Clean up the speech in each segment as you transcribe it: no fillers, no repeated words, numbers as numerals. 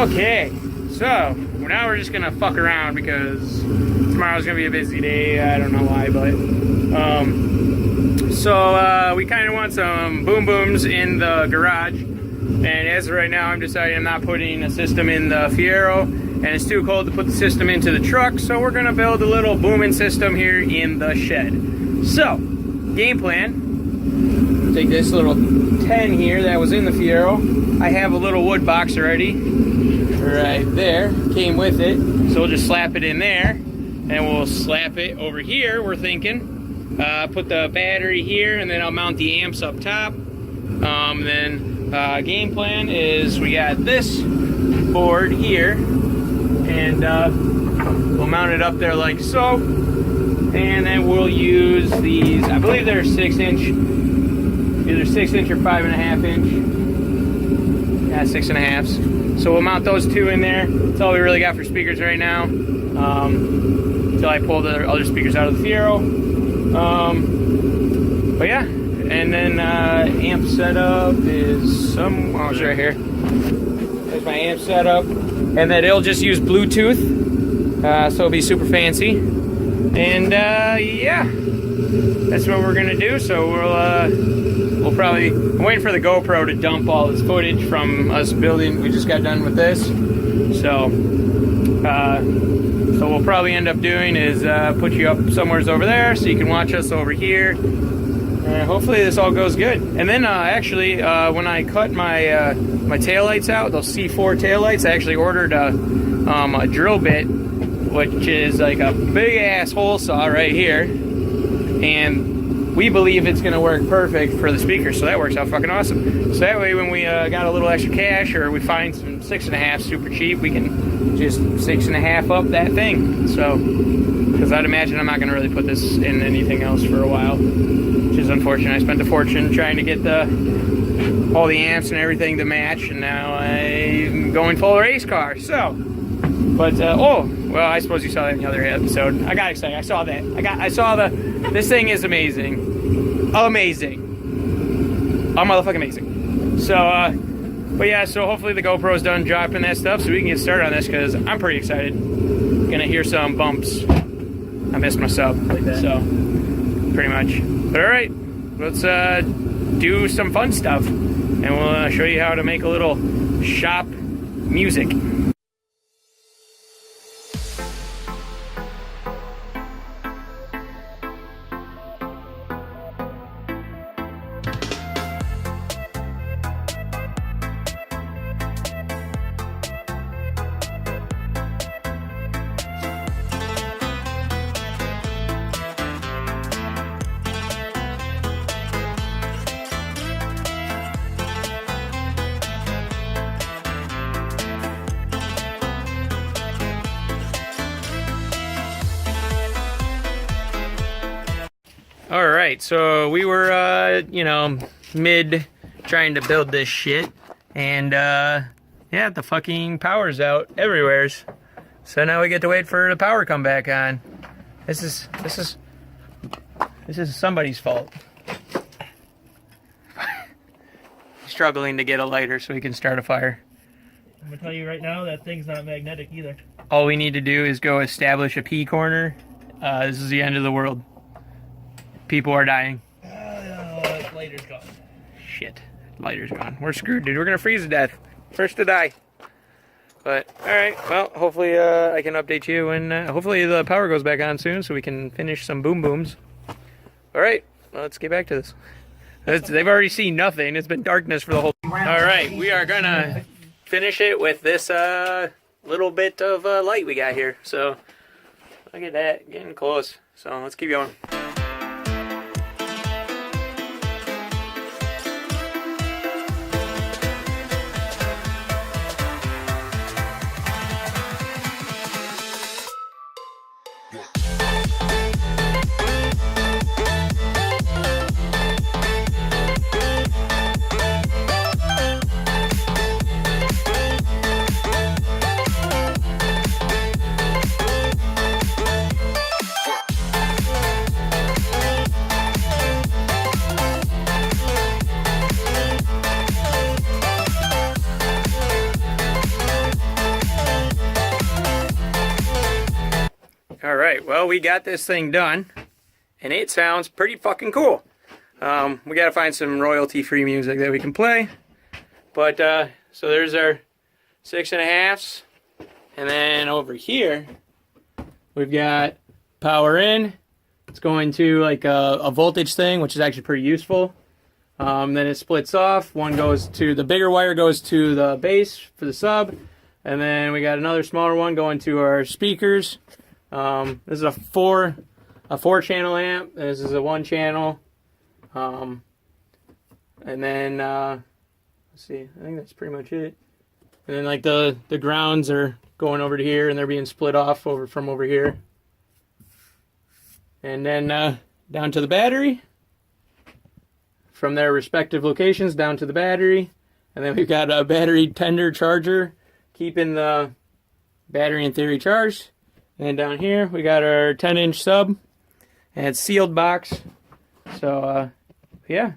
Okay, so now we're just gonna fuck around because tomorrow's gonna be a busy day. I don't know why, but so we kind of want some boom booms in the garage, and as of right now, I'm deciding I'm not putting a system in the Fiero, and it's too cold to put the system into the truck. So we're gonna build a little booming system here in the shed. So game plan. Take this little 10 here that was in the Fiero. I have a little wood box already, right there, came with it. So we'll just slap it in there, and we'll slap it over here, we're thinking. Put the battery here, and then I'll mount the amps up top. Game plan is we got this board here, and we'll mount it up there like so. And then we'll use these, I believe they're 6-inch. Either 6-inch or 5.5 inch. Yeah, 6.5s. So we'll mount those two in there. That's all we really got for speakers right now. Until I pull the other speakers out of the Fiero. But yeah, and then amp setup is it's right here. There's my amp setup, and then it'll just use Bluetooth, so it'll be super fancy. And yeah, that's what we're gonna do. So we'll probably, I'm waiting for the GoPro to dump all this footage from us building. We just got done with this, so we'll probably end up doing is put you up somewhere over there so you can watch us over here. Hopefully this all goes good. And then actually, when I cut my my taillights out, those C4 taillights, I actually ordered a drill bit, which is like a big ass hole saw right here, and we believe it's going to work perfect for the speaker, so that works out fucking awesome. So that way when we got a little extra cash, or we find some 6.5 super cheap, we can just 6.5 up that thing. So, because I'd imagine I'm not going to really put this in anything else for a while, which is unfortunate. I spent a fortune trying to get all the amps and everything to match, and now I'm going full race car. So, but oh, well, I suppose you saw that in the other episode. I got excited. I saw that. I saw this thing is amazing. Amazing. Oh, motherfucking amazing. So, but yeah, so hopefully the GoPro's done dropping that stuff so we can get started on this, because I'm pretty excited. Gonna hear some bumps. I missed my sub. Like that. So, pretty much. But alright, let's do some fun stuff. And we'll show you how to make a little shop music. Alright, so we were, you know, mid trying to build this shit, and, yeah, the fucking power's out everywheres. So now we get to wait for the power to come back on. This is somebody's fault. Struggling to get a lighter so we can start a fire. I'm gonna tell you right now, that thing's not magnetic either. All we need to do is go establish a P corner. This is the end of the world. People are dying. Lighter's gone. Shit. Lighter's gone. We're screwed, dude. We're gonna freeze to death. First to die. But, alright. Well, hopefully I can update you, and hopefully the power goes back on soon so we can finish some boom booms. Alright. Well, let's get back to this. They've already seen nothing. It's been darkness for the whole... Alright. We are gonna finish it with this little bit of light we got here. So, look at that. Getting close. So, let's keep going. All right, well, we got this thing done, and it sounds pretty fucking cool. We got to find some royalty-free music that we can play. But, so there's our 6.5s. And then over here, we've got power in. It's going to like a voltage thing, which is actually pretty useful. Then it splits off. One goes to, the bigger wire goes to the bass for the sub. And then we got another smaller one going to our speakers. This is a four channel amp. This is a 1 channel. And then, let's see, I think that's pretty much it. And then like the grounds are going over to here, and they're being split off from over here. And then down to the battery. From their respective locations down to the battery. And then we've got a battery tender charger, keeping the battery in theory charged. And then down here we got our 10-inch sub, and it's sealed box. So yeah,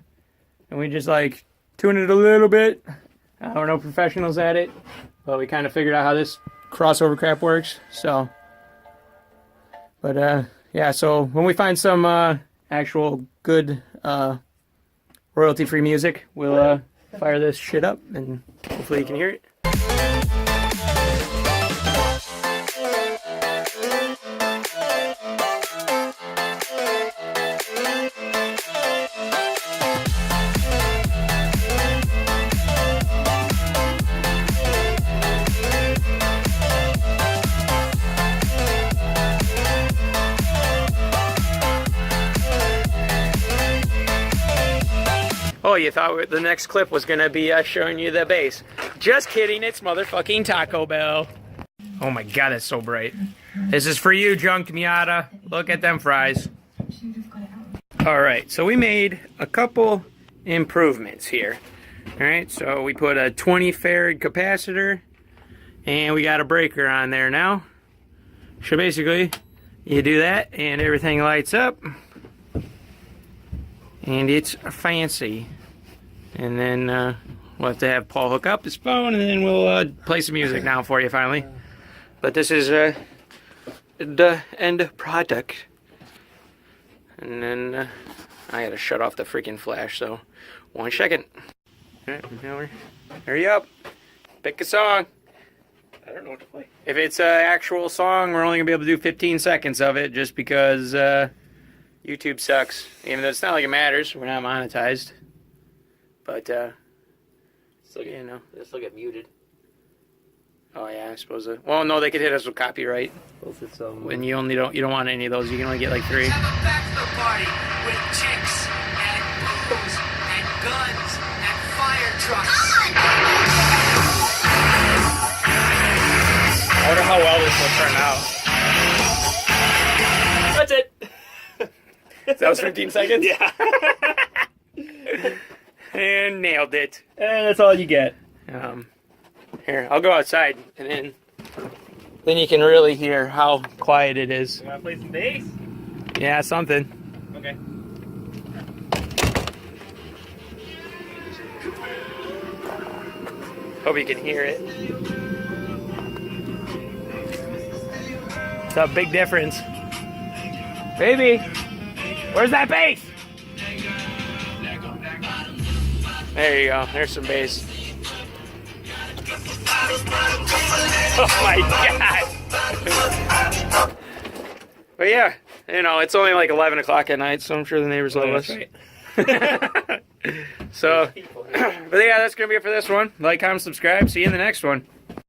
and we just like tune it a little bit. We're no professionals at it, but we kind of figured out how this crossover crap works. So, but yeah, so when we find some actual good royalty-free music, we'll fire this shit up, and hopefully you can hear it. Oh, you thought the next clip was going to be us showing you the bass. Just kidding, it's motherfucking Taco Bell. Oh my god, it's so bright. This is for you, Junk Miata. Look at them fries. Alright, so we made a couple improvements here. Alright, so we put a 20 farad capacitor, and we got a breaker on there now. So basically, you do that, and everything lights up. And it's fancy. And then we'll have to have Paul hook up his phone, and then we'll play some music now for you finally. But this is the end product. And then I gotta shut off the freaking flash, so 1 second. Alright, now hurry up. Pick a song. I don't know what to play. If it's an actual song, we're only gonna be able to do 15 seconds of it, just because YouTube sucks. Even though it's not like it matters, we're not monetized. But still get, you know, they still get muted. Oh yeah, I suppose. Well, no, they could hit us with copyright. When you don't want any of those, you can only get like 3. Have a bachelor party with chicks and booze and guns and fire trucks. I wonder how well this will turn out. That's it. That was 15 seconds? Yeah. And nailed it. And that's all you get. Here, I'll go outside, and then you can really hear how quiet it is. You wanna play some bass? Yeah, something. Okay. Hope you can hear it. It's a big difference. Baby, where's that bass? There you go. There's some bass. Oh my god! But yeah, you know, it's only like 11 o'clock at night, so I'm sure the neighbors love us. Right. So, but yeah, that's gonna be it for this one. Like, comment, subscribe. See you in the next one.